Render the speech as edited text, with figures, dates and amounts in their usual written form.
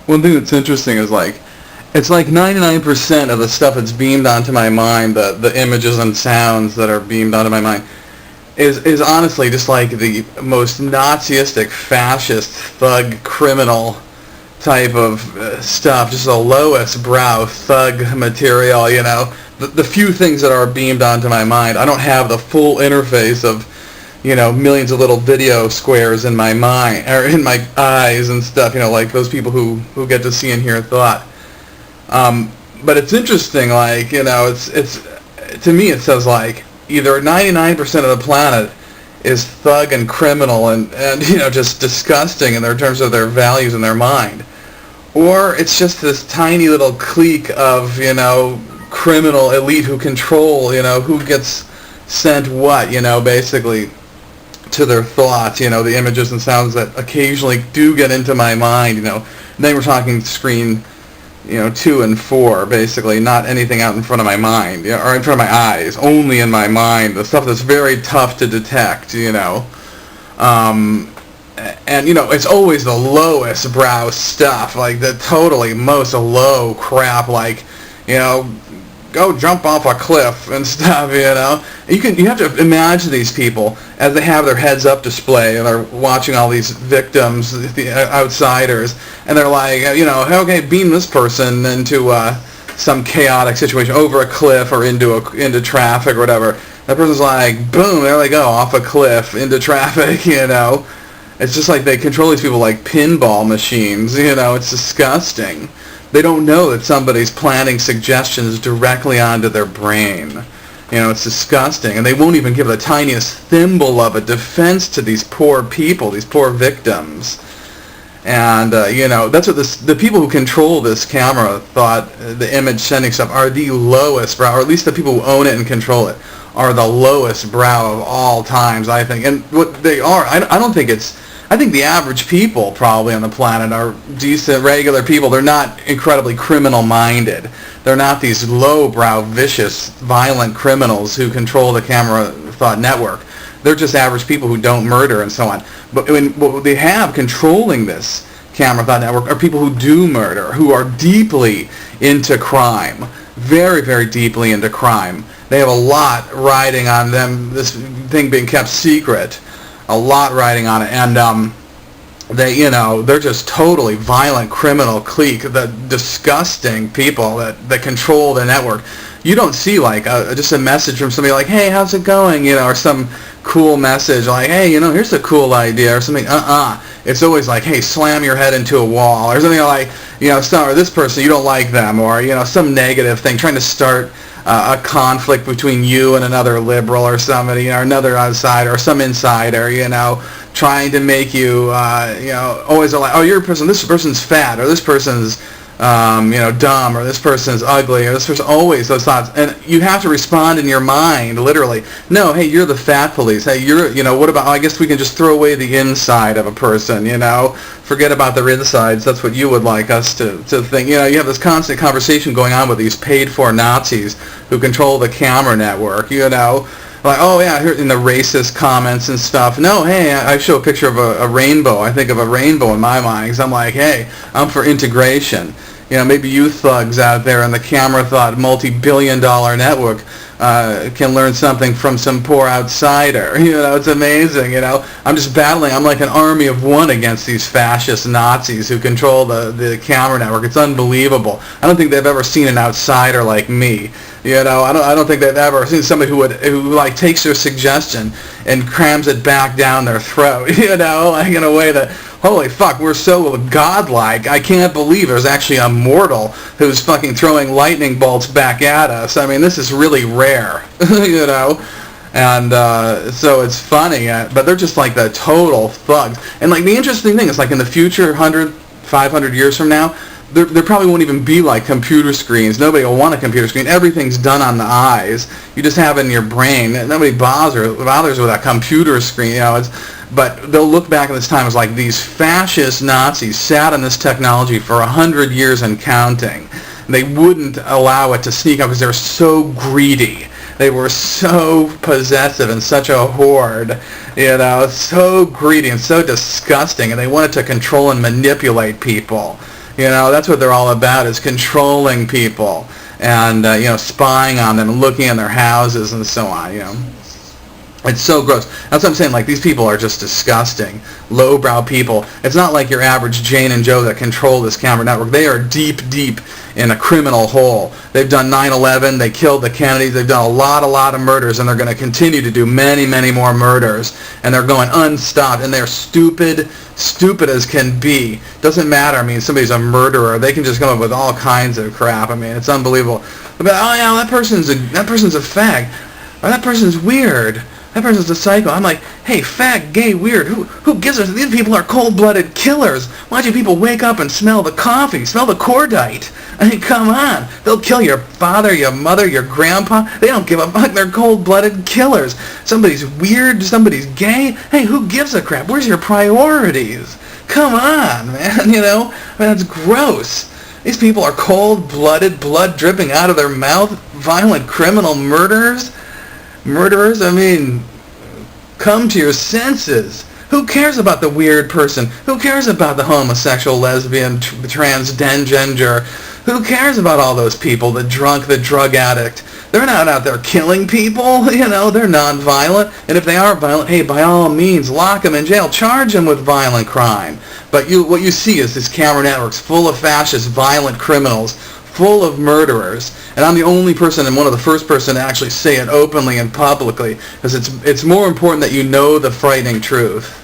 one thing that's interesting is like, it's like 99% of the stuff that's beamed onto my mind, the images and sounds that are beamed onto my mind, is honestly just like the most Nazistic, fascist, thug, criminal type of stuff, just the lowest brow thug material, you know. The few things that are beamed onto my mind, I don't have the full interface of, you know, millions of little video squares in my mind, or in my eyes and stuff, you know, like those people who get to see and hear thought. But it's interesting, like, you know, it's to me it says like either 99% of the planet is thug and criminal and you know, just disgusting in their terms of their values and their mind, or it's just this tiny little clique of, you know, criminal elite who control, you know, who gets sent what, you know, basically to their thoughts, you know, the images and sounds that occasionally do get into my mind, you know. And then we're talking screen, you know, 2 and 4, basically, not anything out in front of my mind, you know, or in front of my eyes, only in my mind, the stuff that's very tough to detect, you know. And, you know, it's always the lowest brow stuff, like the totally most low crap, like, you know, go jump off a cliff and stuff, you know. You have to imagine these people as they have their heads up display and they're watching all these victims, the outsiders, and they're like, you know, okay, beam this person into some chaotic situation, over a cliff or into traffic or whatever. That person's like, boom, there they go, off a cliff into traffic, you know. It's just like they control these people like pinball machines, you know. It's disgusting. They don't know that somebody's planting suggestions directly onto their brain. You know, it's disgusting. And they won't even give the tiniest thimble of a defense to these poor people, these poor victims. And, you know, that's what the people who control this camera thought the image sending stuff are the lowest brow, or at least the people who own it and control it, are the lowest brow of all times, I think. And what they are, I don't think it's... I think the average people probably on the planet are decent, regular people. They're not incredibly criminal-minded. They're not these low-brow, vicious, violent criminals who control the camera thought network. They're just average people who don't murder and so on. But what they have controlling this camera thought network are people who do murder, who are deeply into crime, very, very deeply into crime. They have a lot riding on them, this thing being kept secret. A lot riding on it, and they, you know, they're just totally violent criminal clique, the disgusting people that control the network. You don't see like just a message from somebody like, hey, how's it going, you know, or some cool message like, hey, you know, here's a cool idea or something. It's always like, hey, slam your head into a wall or something like, you know, or this person, you don't like them, or, you know, some negative thing, trying to start a conflict between you and another liberal or somebody, or another outsider or some insider, you know, trying to make you, you know, always like, oh, you're a person, this person's fat, or this person's, you know, dumb, or this person's ugly, or this person, always those thoughts. And you have to respond in your mind, literally. No, hey, you're the fat police. Hey, you're, you know, what about, I guess we can just throw away the inside of a person, you know. Forget about their insides. That's what you would like us to think. You know, you have this constant conversation going on with these paid-for Nazis who control the camera network, you know. Like, oh yeah, here in the racist comments and stuff. No, hey, I show a picture of a rainbow. I think of a rainbow in my mind, because I'm like, hey, I'm for integration. You know, maybe you thugs out there in the camera thought multi-billion-dollar network can learn something from some poor outsider. You know, it's amazing, you know. I'm just battling. I'm like an army of one against these fascist Nazis who control the camera network. It's unbelievable. I don't think they've ever seen an outsider like me. You know, I don't think they've ever seen somebody who like takes their suggestion and crams it back down their throat, you know, like in a way that, holy fuck, we're so godlike. I can't believe there's actually a mortal who's fucking throwing lightning bolts back at us. I mean, this is really rare, you know. And so it's funny, but they're just like the total thugs. And like the interesting thing is, like in the future, 100, 500 years from now, there probably won't even be like computer screens. Nobody will want a computer screen. Everything's done on the eyes. You just have it in your brain. Nobody bothers with a computer screen. You know, but they'll look back at this time as like these fascist Nazis sat on this technology for 100 years and counting. They wouldn't allow it to sneak up because they're so greedy. They were so possessive and such a horde, you know, so greedy and so disgusting, and they wanted to control and manipulate people. That's what they're all about, is controlling people and, spying on them and looking in their houses and so on. It's so gross. That's what I'm saying. Like, these people are just disgusting, lowbrow people. It's not like your average Jane and Joe that control this camera network. They are deep, deep in a criminal hole. They've done 9/11. They killed the Kennedys. They've done a lot of murders, and they're going to continue to do many, many more murders. And they're going unstopped, and they're stupid as can be. Doesn't matter. I mean, somebody's a murderer. They can just come up with all kinds of crap. I mean, it's unbelievable. But, oh yeah, that person's a fag, or that person's weird. That person's a psycho. I'm like, hey, fag, gay, weird. Who gives a... These people are cold-blooded killers. Why don't you people wake up and smell the coffee? Smell the cordite. I mean, come on. They'll kill your father, your mother, your grandpa. They don't give a fuck. They're cold-blooded killers. Somebody's weird. Somebody's gay. Hey, who gives a crap? Where's your priorities? Come on, man. I mean, that's gross. These people are cold-blooded, blood dripping out of their mouth, violent criminal murderers. I mean, come to your senses. Who cares about the weird person? Who cares about the homosexual, lesbian, transgender? Who cares about all those people? The drunk, the drug addict. They're not out there killing people. They're non-violent. And if they are violent, hey, by all means, lock them in jail. Charge them with violent crime. But what you see is this camera network's full of fascist, violent criminals, full of murderers, and I'm the only person and one of the first person to actually say it openly and publicly, because it's more important that you know the frightening truth.